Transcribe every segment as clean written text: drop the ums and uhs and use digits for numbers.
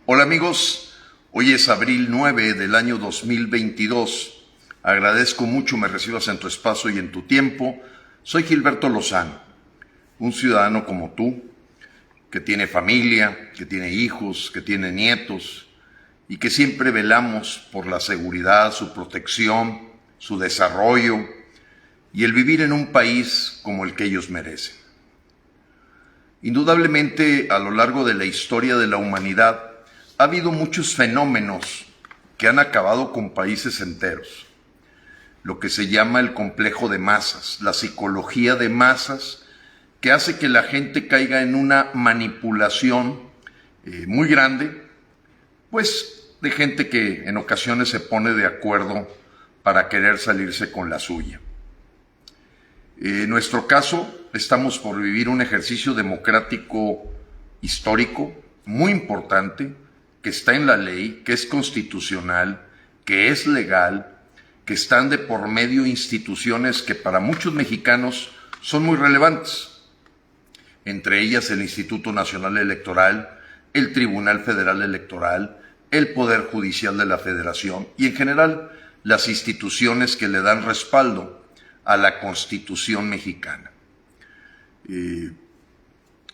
Hola amigos, hoy es abril 9 del año 2022. Agradezco mucho me recibas en tu espacio y en tu tiempo. Soy Gilberto Lozano, un ciudadano como tú, que tiene familia, que tiene hijos, que tiene nietos y que siempre velamos por la seguridad, su protección, su desarrollo y el vivir en un país como el que ellos merecen. Indudablemente, a lo largo de la historia de la humanidad, ha habido muchos fenómenos que han acabado con países enteros. Lo que se llama el complejo de masas, la psicología de masas, que hace que la gente caiga en una manipulación muy grande, pues de gente que en ocasiones se pone de acuerdo para querer salirse con la suya. En nuestro caso, estamos por vivir un ejercicio democrático histórico muy importante, que está en la ley, que es constitucional, que es legal, que están de por medio instituciones que para muchos mexicanos son muy relevantes, entre ellas el Instituto Nacional Electoral, el Tribunal Federal Electoral, el Poder Judicial de la Federación y en general las instituciones que le dan respaldo a la Constitución mexicana.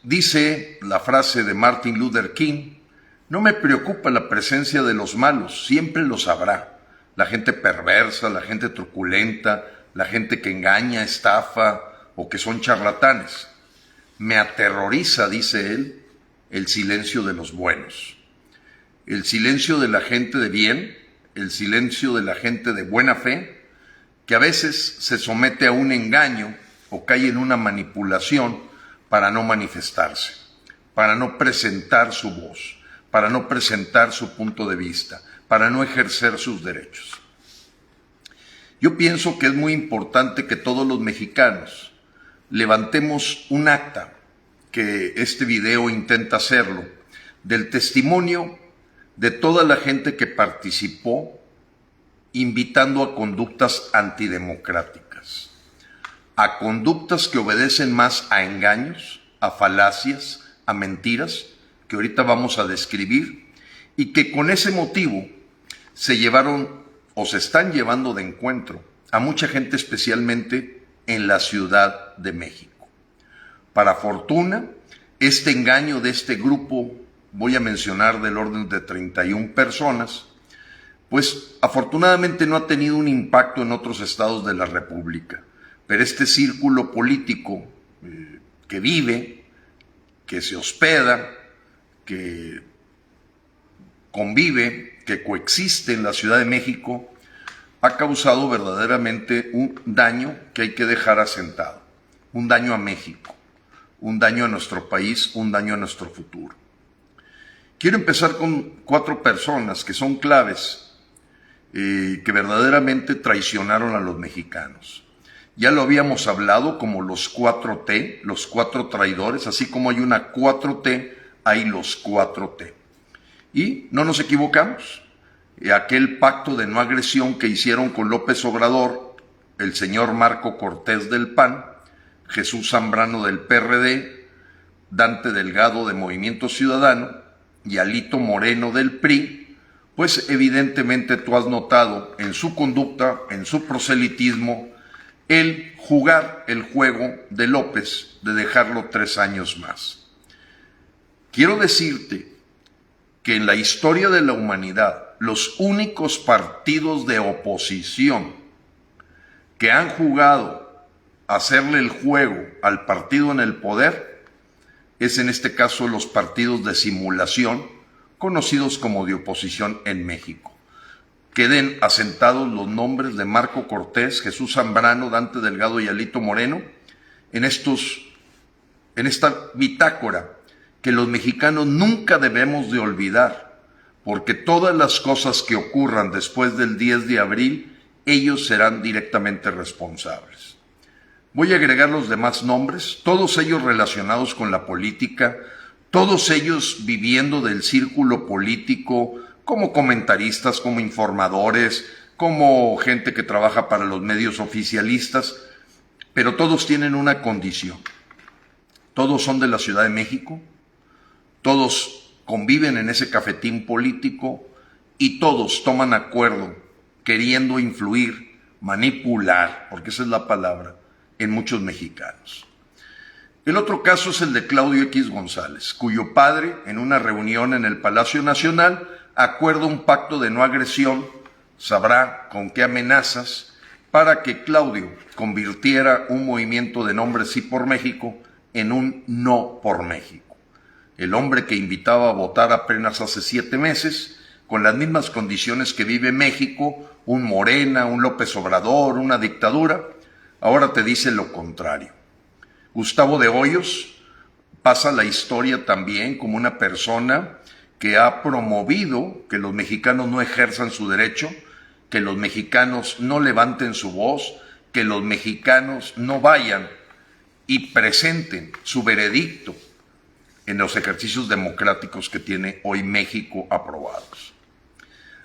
Dice la frase de Martin Luther King: no me preocupa la presencia de los malos, siempre los habrá. La gente perversa, la gente truculenta, la gente que engaña, estafa o que son charlatanes. Me aterroriza, dice él, el silencio de los buenos. El silencio de la gente de bien, el silencio de la gente de buena fe, que a veces se somete a un engaño o cae en una manipulación para no manifestarse, para no presentar su voz, para no presentar su punto de vista, para no ejercer sus derechos. Yo pienso que es muy importante que todos los mexicanos levantemos un acta, que este video intenta hacerlo, del testimonio de toda la gente que participó invitando a conductas antidemocráticas, a conductas que obedecen más a engaños, a falacias, a mentiras, que ahorita vamos a describir, y que con ese motivo se llevaron o se están llevando de encuentro a mucha gente, especialmente en la Ciudad de México. Para fortuna, este engaño de este grupo, voy a mencionar del orden de 31 personas, pues afortunadamente no ha tenido un impacto en otros estados de la República, pero este círculo político que vive, que se hospeda, que convive, que coexiste en la Ciudad de México, ha causado verdaderamente un daño que hay que dejar asentado, un daño a México, un daño a nuestro país, un daño a nuestro futuro. Quiero empezar con 4 personas que son claves, que verdaderamente traicionaron a los mexicanos. Ya lo habíamos hablado como los 4T, los 4 traidores, así como hay una 4T, hay los 4T. Y no nos equivocamos. Aquel pacto de no agresión que hicieron con López Obrador, el señor Marco Cortés del PAN, Jesús Zambrano del PRD, Dante Delgado de Movimiento Ciudadano y Alito Moreno del PRI, pues evidentemente tú has notado en su conducta, en su proselitismo, el jugar el juego de López de dejarlo 3 años más. Quiero decirte que en la historia de la humanidad, los únicos partidos de oposición que han jugado a hacerle el juego al partido en el poder es en este caso los partidos de simulación, conocidos como de oposición en México. Queden asentados los nombres de Marco Cortés, Jesús Zambrano, Dante Delgado y Alito Moreno en esta bitácora que los mexicanos nunca debemos de olvidar, porque todas las cosas que ocurran después del 10 de abril, ellos serán directamente responsables. Voy a agregar los demás nombres, todos ellos relacionados con la política, todos ellos viviendo del círculo político como comentaristas, como informadores, como gente que trabaja para los medios oficialistas, pero todos tienen una condición. Todos son de la Ciudad de México, todos conviven en ese cafetín político y todos toman acuerdo queriendo influir, manipular, porque esa es la palabra, en muchos mexicanos. El otro caso es el de Claudio X González, cuyo padre, en una reunión en el Palacio Nacional, acuerda un pacto de no agresión, sabrá con qué amenazas, para que Claudio convirtiera un movimiento de nombre Sí por México en un No por México. El hombre que invitaba a votar apenas hace 7 meses, con las mismas condiciones que vive México, un Morena, un López Obrador, una dictadura, ahora te dice lo contrario. Gustavo de Hoyos pasa la historia también como una persona que ha promovido que los mexicanos no ejerzan su derecho, que los mexicanos no levanten su voz, que los mexicanos no vayan y presenten su veredicto en los ejercicios democráticos que tiene hoy México aprobados.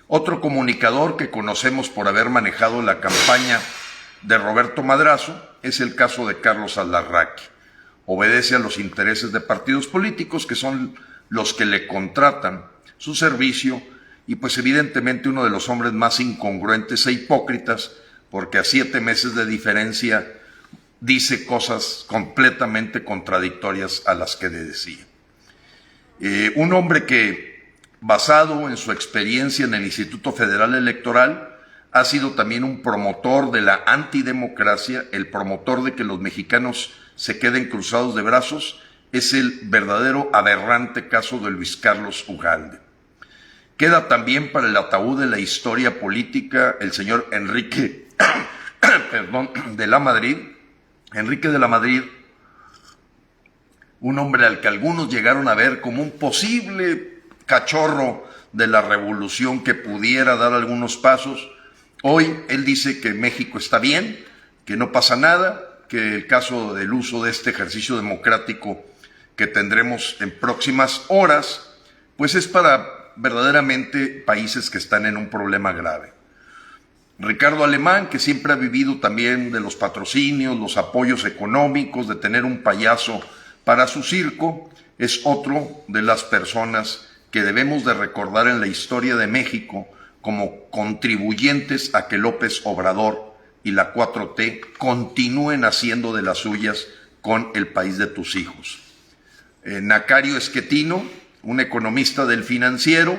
Otro comunicador que conocemos por haber manejado la campaña de Roberto Madrazo es el caso de Carlos Allarraqui. Obedece a los intereses de partidos políticos que son los que le contratan su servicio y pues evidentemente uno de los hombres más incongruentes e hipócritas, porque a 7 meses de diferencia dice cosas completamente contradictorias a las que le decía. Un hombre que, basado en su experiencia en el Instituto Federal Electoral, ha sido también un promotor de la antidemocracia, el promotor de que los mexicanos se queden cruzados de brazos, es el verdadero aberrante caso de Luis Carlos Ugalde. Queda también para el ataúd de la historia política el señor Enrique de la Madrid. Enrique de la Madrid, un hombre al que algunos llegaron a ver como un posible cachorro de la revolución que pudiera dar algunos pasos. Hoy él dice que México está bien, que no pasa nada, que el caso del uso de este ejercicio democrático que tendremos en próximas horas, pues es para verdaderamente países que están en un problema grave. Ricardo Alemán, que siempre ha vivido también de los patrocinios, los apoyos económicos, de tener un payaso para su circo, es otro de las personas que debemos de recordar en la historia de México como contribuyentes a que López Obrador y la 4T continúen haciendo de las suyas con el país de tus hijos. Nacario Esquetino, un economista del Financiero,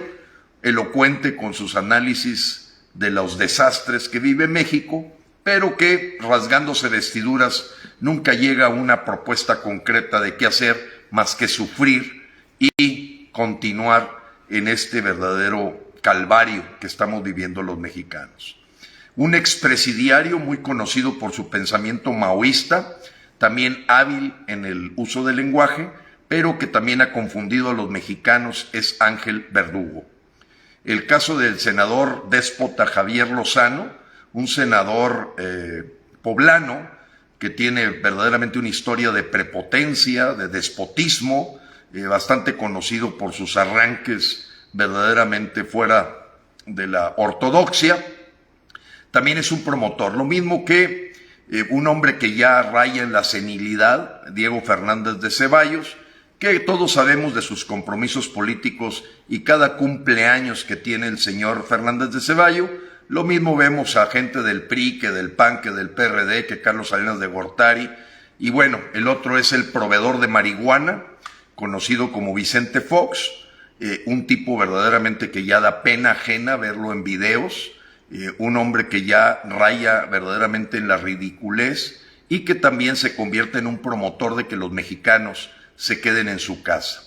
elocuente con sus análisis de los desastres que vive México, pero que, rasgándose vestiduras, nunca llega a una propuesta concreta de qué hacer más que sufrir y continuar en este verdadero calvario que estamos viviendo los mexicanos. Un expresidiario muy conocido por su pensamiento maoísta, también hábil en el uso del lenguaje, pero que también ha confundido a los mexicanos, es Ángel Verdugo. El caso del senador déspota Javier Lozano, un senador poblano que tiene verdaderamente una historia de prepotencia, de despotismo, bastante conocido por sus arranques verdaderamente fuera de la ortodoxia. También es un promotor, lo mismo que un hombre que ya raya en la senilidad, Diego Fernández de Ceballos, que todos sabemos de sus compromisos políticos y cada cumpleaños que tiene el señor Fernández de Ceballos. Lo mismo vemos a gente del PRI, que del PAN, que del PRD, que Carlos Salinas de Gortari. Y bueno, el otro es el proveedor de marihuana, conocido como Vicente Fox, un tipo verdaderamente que ya da pena ajena verlo en videos, un hombre que ya raya verdaderamente en la ridiculez y que también se convierte en un promotor de que los mexicanos se queden en su casa.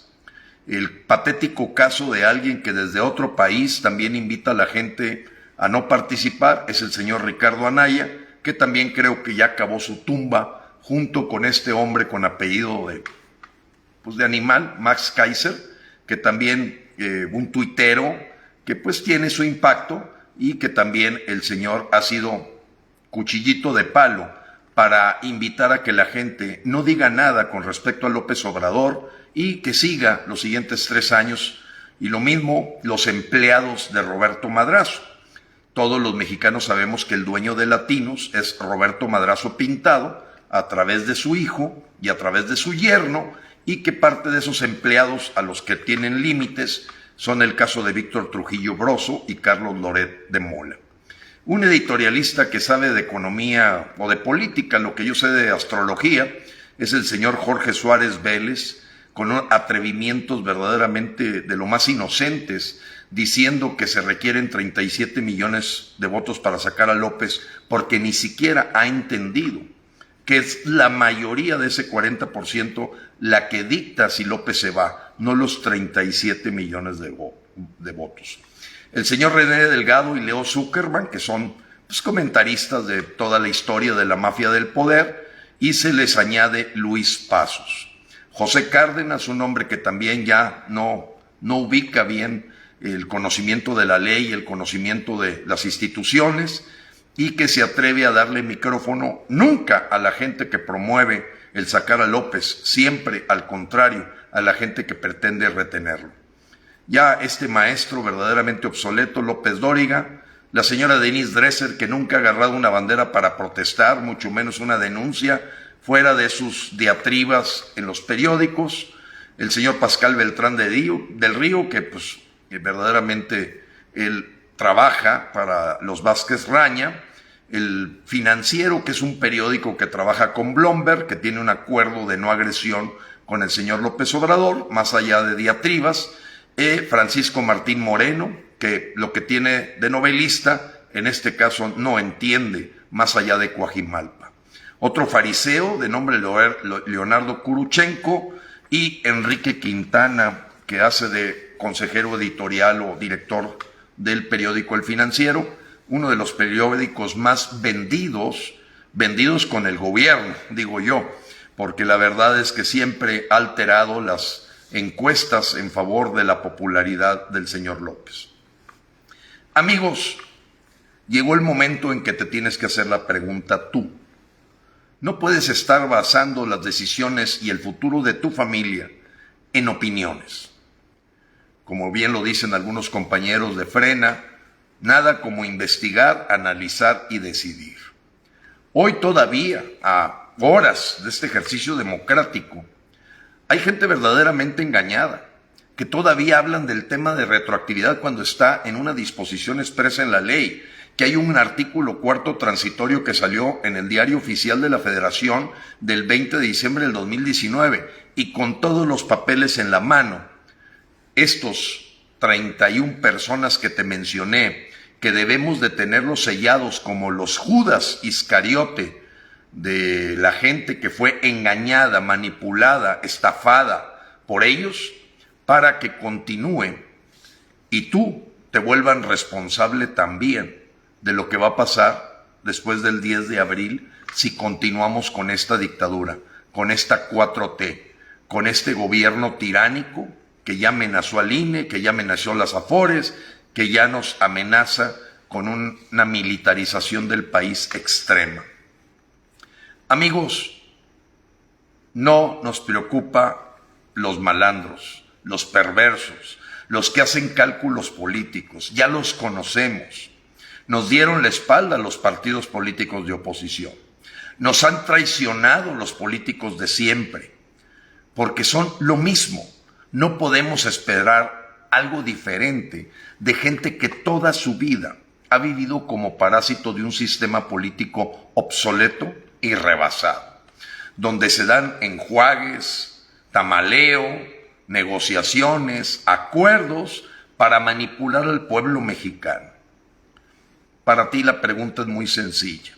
El patético caso de alguien que desde otro país también invita a la gente a no participar es el señor Ricardo Anaya, que también creo que ya acabó su tumba junto con este hombre con apellido de animal, Max Kaiser, que también un tuitero que pues tiene su impacto y que también el señor ha sido cuchillito de palo para invitar a que la gente no diga nada con respecto a López Obrador y que siga los siguientes 3 años. Y lo mismo los empleados de Roberto Madrazo. Todos los mexicanos sabemos que el dueño de Latinos es Roberto Madrazo Pintado, a través de su hijo y a través de su yerno, y que parte de esos empleados a los que tienen límites son el caso de Víctor Trujillo Broso y Carlos Loret de Mola. Un editorialista que sabe de economía o de política, lo que yo sé de astrología, es el señor Jorge Suárez Vélez, con atrevimientos verdaderamente de lo más inocentes, diciendo que se requieren 37 millones de votos para sacar a López, porque ni siquiera ha entendido que es la mayoría de ese 40% la que dicta si López se va, no los 37 millones de votos. El señor René Delgado y Leo Zuckerman, que son comentaristas de toda la historia de la mafia del poder, y se les añade Luis Pasos. José Cárdenas, un hombre que también ya no ubica bien el conocimiento de la ley, el conocimiento de las instituciones, y que se atreve a darle micrófono nunca a la gente que promueve el sacar a López, siempre al contrario, a la gente que pretende retenerlo. Ya este maestro verdaderamente obsoleto, López Dóriga, la señora Denise Dresser, que nunca ha agarrado una bandera para protestar, mucho menos una denuncia, fuera de sus diatribas en los periódicos, el señor Pascal Beltrán del Río, que verdaderamente él trabaja para los Vázquez Raña, el Financiero, que es un periódico que trabaja con Bloomberg, que tiene un acuerdo de no agresión con el señor López Obrador, más allá de diatribas, Francisco Martín Moreno, que lo que tiene de novelista, en este caso no entiende, más allá de Coajimalpa. Otro fariseo de nombre Leonardo Kuruchenko y Enrique Quintana, que hace de consejero editorial o director del periódico El Financiero, uno de los periódicos más vendidos con el gobierno, digo yo, porque la verdad es que siempre ha alterado las encuestas en favor de la popularidad del señor López. Amigos, llegó el momento en que te tienes que hacer la pregunta tú. No puedes estar basando las decisiones y el futuro de tu familia en opiniones. Como bien lo dicen algunos compañeros de Frena, nada como investigar, analizar y decidir. Hoy todavía, a horas de este ejercicio democrático, hay gente verdaderamente engañada, que todavía hablan del tema de retroactividad cuando está en una disposición expresa en la ley, que hay un artículo 4º transitorio que salió en el Diario Oficial de la Federación del 20 de diciembre del 2019, y con todos los papeles en la mano, estos 31 personas que te mencioné, que debemos de tenerlos sellados como los Judas Iscariote de la gente que fue engañada, manipulada, estafada por ellos, para que continúe y tú te vuelvan responsable también de lo que va a pasar después del 10 de abril si continuamos con esta dictadura, con esta 4T, con este gobierno tiránico que ya amenazó al INE, que ya amenazó a las Afores, que ya nos amenaza con una militarización del país extrema. Amigos, no nos preocupa los malandros, los perversos, los que hacen cálculos políticos, ya los conocemos. Nos dieron la espalda a los partidos políticos de oposición. Nos han traicionado los políticos de siempre, porque son lo mismo. No podemos esperar algo diferente de gente que toda su vida ha vivido como parásito de un sistema político obsoleto y rebasado, donde se dan enjuagues, tamaleo, negociaciones, acuerdos para manipular al pueblo mexicano. Para ti la pregunta es muy sencilla.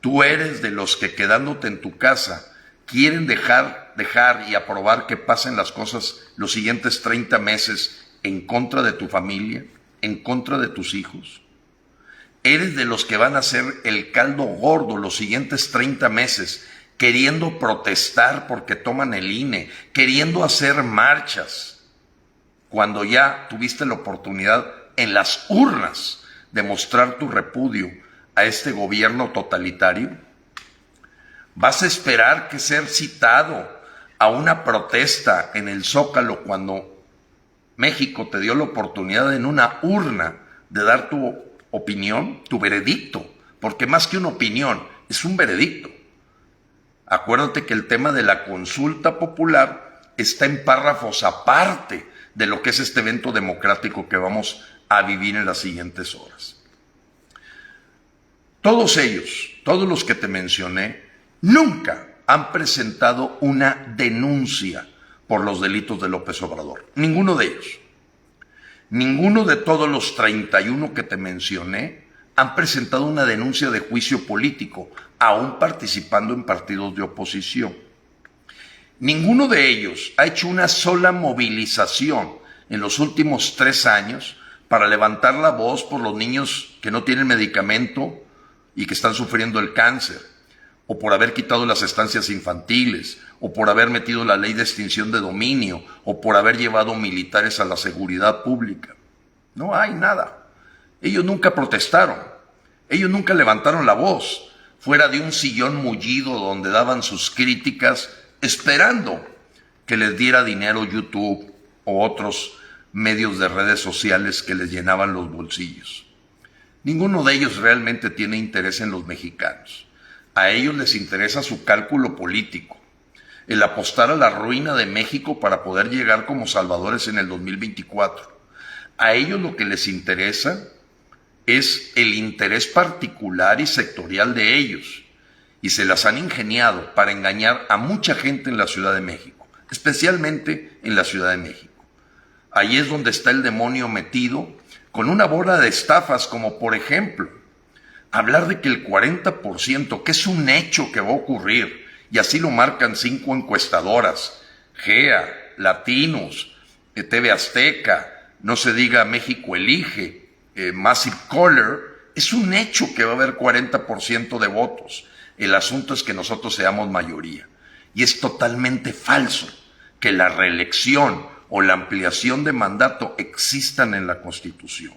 ¿Tú eres de los que quedándote en tu casa quieren dejar y aprobar que pasen las cosas los siguientes 30 meses en contra de tu familia, en contra de tus hijos? ¿Eres de los que van a hacer el caldo gordo los siguientes 30 meses, queriendo protestar porque toman el INE, queriendo hacer marchas, cuando ya tuviste la oportunidad en las urnas de mostrar tu repudio a este gobierno totalitario? ¿Vas a esperar que ser citado a una protesta en el Zócalo cuando México te dio la oportunidad en una urna de dar tu opinión, tu veredicto? Porque más que una opinión, es un veredicto. Acuérdate que el tema de la consulta popular está en párrafos aparte de lo que es este evento democrático que vamos a vivir en las siguientes horas. Todos ellos, todos los que te mencioné, nunca han presentado una denuncia por los delitos de López Obrador. Ninguno de ellos. Ninguno de todos los 31 que te mencioné han presentado una denuncia de juicio político, aún participando en partidos de oposición. Ninguno de ellos ha hecho una sola movilización en los últimos 3 años para levantar la voz por los niños que no tienen medicamento y que están sufriendo el cáncer, o por haber quitado las estancias infantiles, o por haber metido la ley de extinción de dominio, o por haber llevado militares a la seguridad pública. No hay nada. Ellos nunca protestaron, ellos nunca levantaron la voz, fuera de un sillón mullido donde daban sus críticas, esperando que les diera dinero YouTube o otros medios de redes sociales que les llenaban los bolsillos. Ninguno de ellos realmente tiene interés en los mexicanos. A ellos les interesa su cálculo político, el apostar a la ruina de México para poder llegar como salvadores en el 2024. A ellos lo que les interesa es el interés particular y sectorial de ellos, y se las han ingeniado para engañar a mucha gente en la Ciudad de México, especialmente en la Ciudad de México. Ahí es donde está el demonio metido, con una bola de estafas, como por ejemplo, hablar de que el 40%, que es un hecho que va a ocurrir, y así lo marcan 5 encuestadoras, GEA, Latinos, TV Azteca, no se diga México Elige, Massive Caller, es un hecho que va a haber 40% de votos. El asunto es que nosotros seamos mayoría. Y es totalmente falso que la reelección o la ampliación de mandato existan en la Constitución.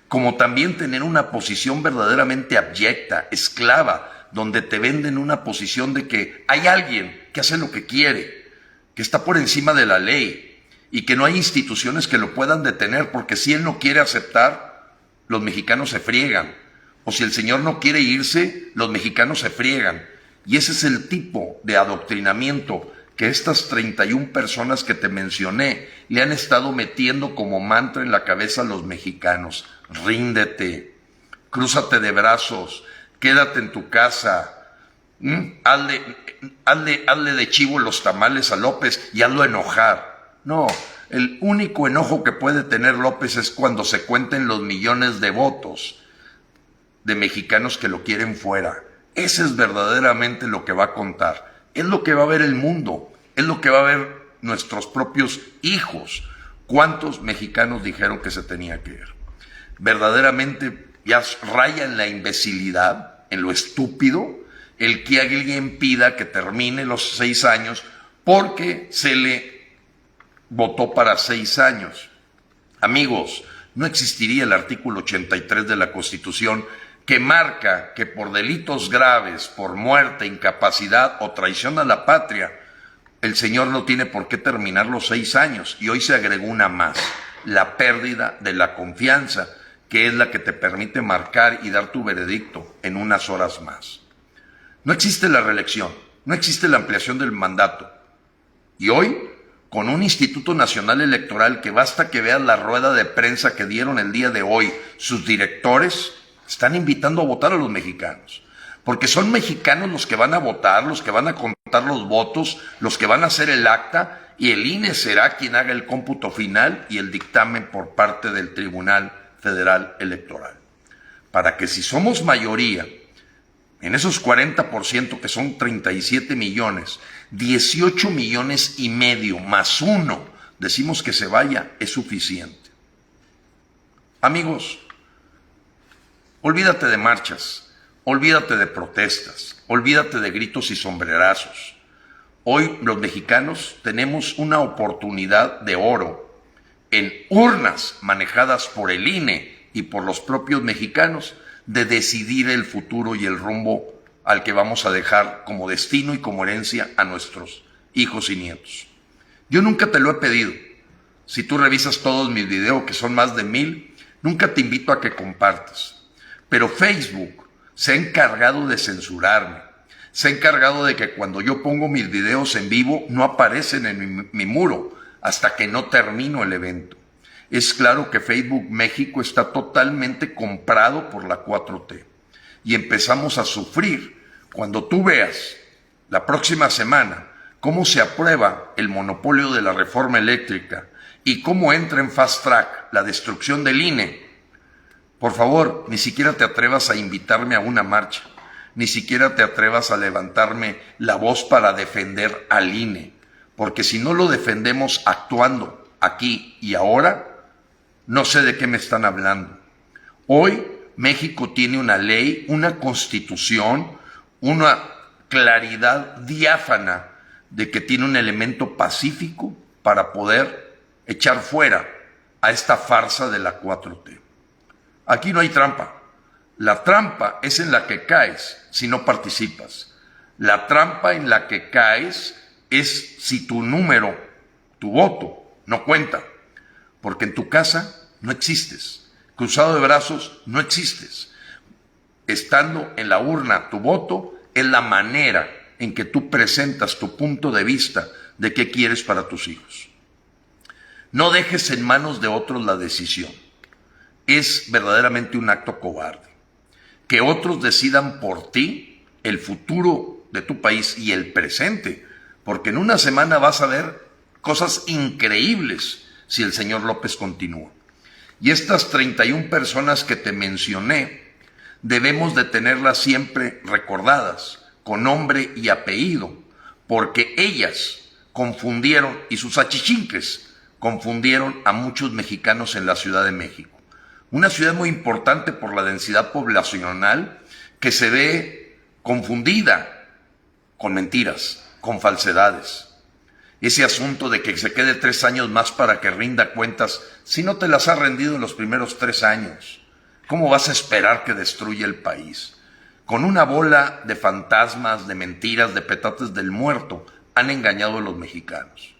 Como también tener una posición verdaderamente abyecta, esclava, donde te venden una posición de que hay alguien que hace lo que quiere, que está por encima de la ley y que no hay instituciones que lo puedan detener, porque si él no quiere aceptar, los mexicanos se friegan. O si el señor no quiere irse, los mexicanos se friegan. Y ese es el tipo de adoctrinamiento que estas 31 personas que te mencioné le han estado metiendo como mantra en la cabeza a los mexicanos. Ríndete, crúzate de brazos, quédate en tu casa, hazle de chivo los tamales a López y hazlo enojar. No, el único enojo que puede tener López es cuando se cuenten los millones de votos de mexicanos que lo quieren fuera. Ese es verdaderamente lo que va a contar. Es lo que va a ver el mundo, es lo que va a ver nuestros propios hijos. ¿Cuántos mexicanos dijeron que se tenía que ir? Verdaderamente ya raya en la imbecilidad, en lo estúpido, el que alguien pida que termine los 6 años porque se le votó para 6 años. Amigos, no existiría el artículo 83 de la Constitución que marca que por delitos graves, por muerte, incapacidad o traición a la patria, el señor no tiene por qué terminar los 6 años. Y hoy se agregó una más, la pérdida de la confianza, que es la que te permite marcar y dar tu veredicto en unas horas más. No existe la reelección, no existe la ampliación del mandato. Y hoy, con un Instituto Nacional Electoral que basta que veas la rueda de prensa que dieron el día de hoy, sus directores están invitando a votar a los mexicanos, porque son mexicanos los que van a votar, los que van a contar los votos, los que van a hacer el acta, y el INE será quien haga el cómputo final y el dictamen por parte del Tribunal Federal Electoral. Para que si somos mayoría, en esos 40% que son 37 millones, 18 millones y medio más 1, decimos que se vaya, es suficiente. Amigos, olvídate de marchas, olvídate de protestas, olvídate de gritos y sombrerazos. Hoy los mexicanos tenemos una oportunidad de oro en urnas manejadas por el INE y por los propios mexicanos de decidir el futuro y el rumbo al que vamos a dejar como destino y como herencia a nuestros hijos y nietos. Yo nunca te lo he pedido. Si tú revisas todos mis videos, que son más de 1000, nunca te invito a que compartas. Pero Facebook se ha encargado de censurarme, se ha encargado de que cuando yo pongo mis videos en vivo no aparecen en mi muro hasta que no termino el evento. Es claro que Facebook México está totalmente comprado por la 4T y empezamos a sufrir cuando tú veas la próxima semana cómo se aprueba el monopolio de la reforma eléctrica y cómo entra en fast track la destrucción del INE. Por favor, ni siquiera te atrevas a invitarme a una marcha, ni siquiera te atrevas a levantarme la voz para defender al INE, porque si no lo defendemos actuando aquí y ahora, no sé de qué me están hablando. Hoy México tiene una ley, una constitución, una claridad diáfana de que tiene un elemento pacífico para poder echar fuera a esta farsa de la 4T. Aquí no hay trampa. La trampa es en la que caes si no participas. La trampa en la que caes es si tu número, tu voto, no cuenta. Porque en tu casa no existes. Cruzado de brazos no existes. Estando en la urna tu voto es la manera en que tú presentas tu punto de vista de qué quieres para tus hijos. No dejes en manos de otros la decisión. Es verdaderamente un acto cobarde. Que otros decidan por ti el futuro de tu país y el presente, porque en una semana vas a ver cosas increíbles si el señor López continúa. Y estas 31 personas que te mencioné, debemos de tenerlas siempre recordadas, con nombre y apellido, porque ellas confundieron, y sus achichinques confundieron a muchos mexicanos en la Ciudad de México. Una ciudad muy importante por la densidad poblacional que se ve confundida con mentiras, con falsedades. Ese asunto de que se quede 3 años más para que rinda cuentas, si no te las ha rendido en los primeros 3 años, ¿cómo vas a esperar que destruya el país? Con una bola de fantasmas, de mentiras, de petates del muerto, han engañado a los mexicanos.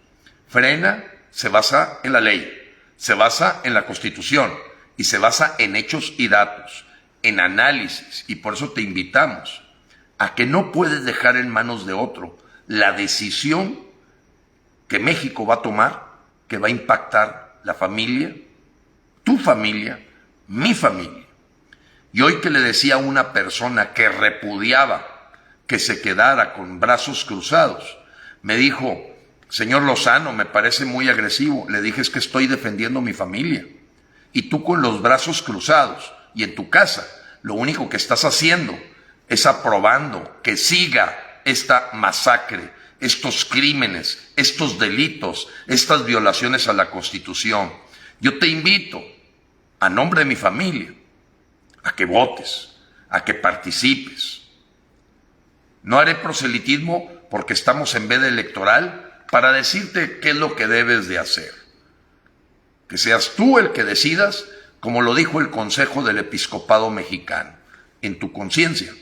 Frena se basa en la ley, se basa en la Constitución y se basa en hechos y datos, en análisis, y por eso te invitamos a que no puedes dejar en manos de otro la decisión que México va a tomar, que va a impactar la familia, tu familia, mi familia. Y hoy que le decía a una persona que repudiaba que se quedara con brazos cruzados, me dijo, señor Lozano, me parece muy agresivo. Le dije, es que estoy defendiendo mi familia. Y tú con los brazos cruzados y en tu casa, lo único que estás haciendo es aprobando que siga esta masacre, estos crímenes, estos delitos, estas violaciones a la Constitución. Yo te invito, a nombre de mi familia, a que votes, a que participes. No haré proselitismo porque estamos en veda electoral para decirte qué es lo que debes de hacer. Que seas tú el que decidas, como lo dijo el Consejo del Episcopado Mexicano. En tu conciencia,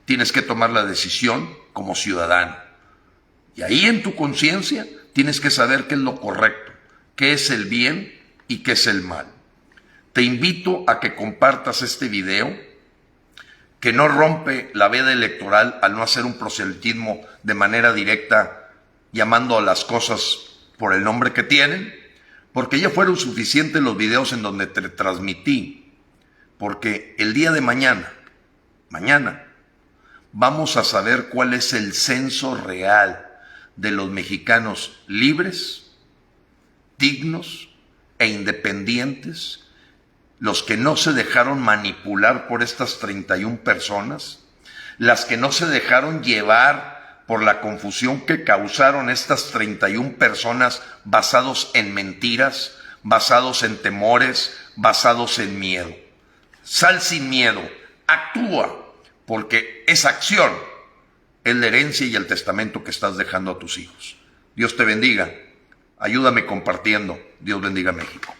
tienes que tomar la decisión como ciudadano. Y ahí en tu conciencia tienes que saber qué es lo correcto, qué es el bien y qué es el mal. Te invito a que compartas este video, que no rompe la veda electoral al no hacer un proselitismo de manera directa, llamando a las cosas por el nombre que tienen, porque ya fueron suficientes los videos en donde te transmití, porque el día de mañana, vamos a saber cuál es el censo real de los mexicanos libres, dignos e independientes, los que no se dejaron manipular por estas 31 personas, las que no se dejaron llevar por la confusión que causaron estas 31 personas basados en mentiras, basados en temores, basados en miedo. Sal sin miedo, actúa, porque esa acción es la herencia y el testamento que estás dejando a tus hijos. Dios te bendiga, ayúdame compartiendo. Dios bendiga a México.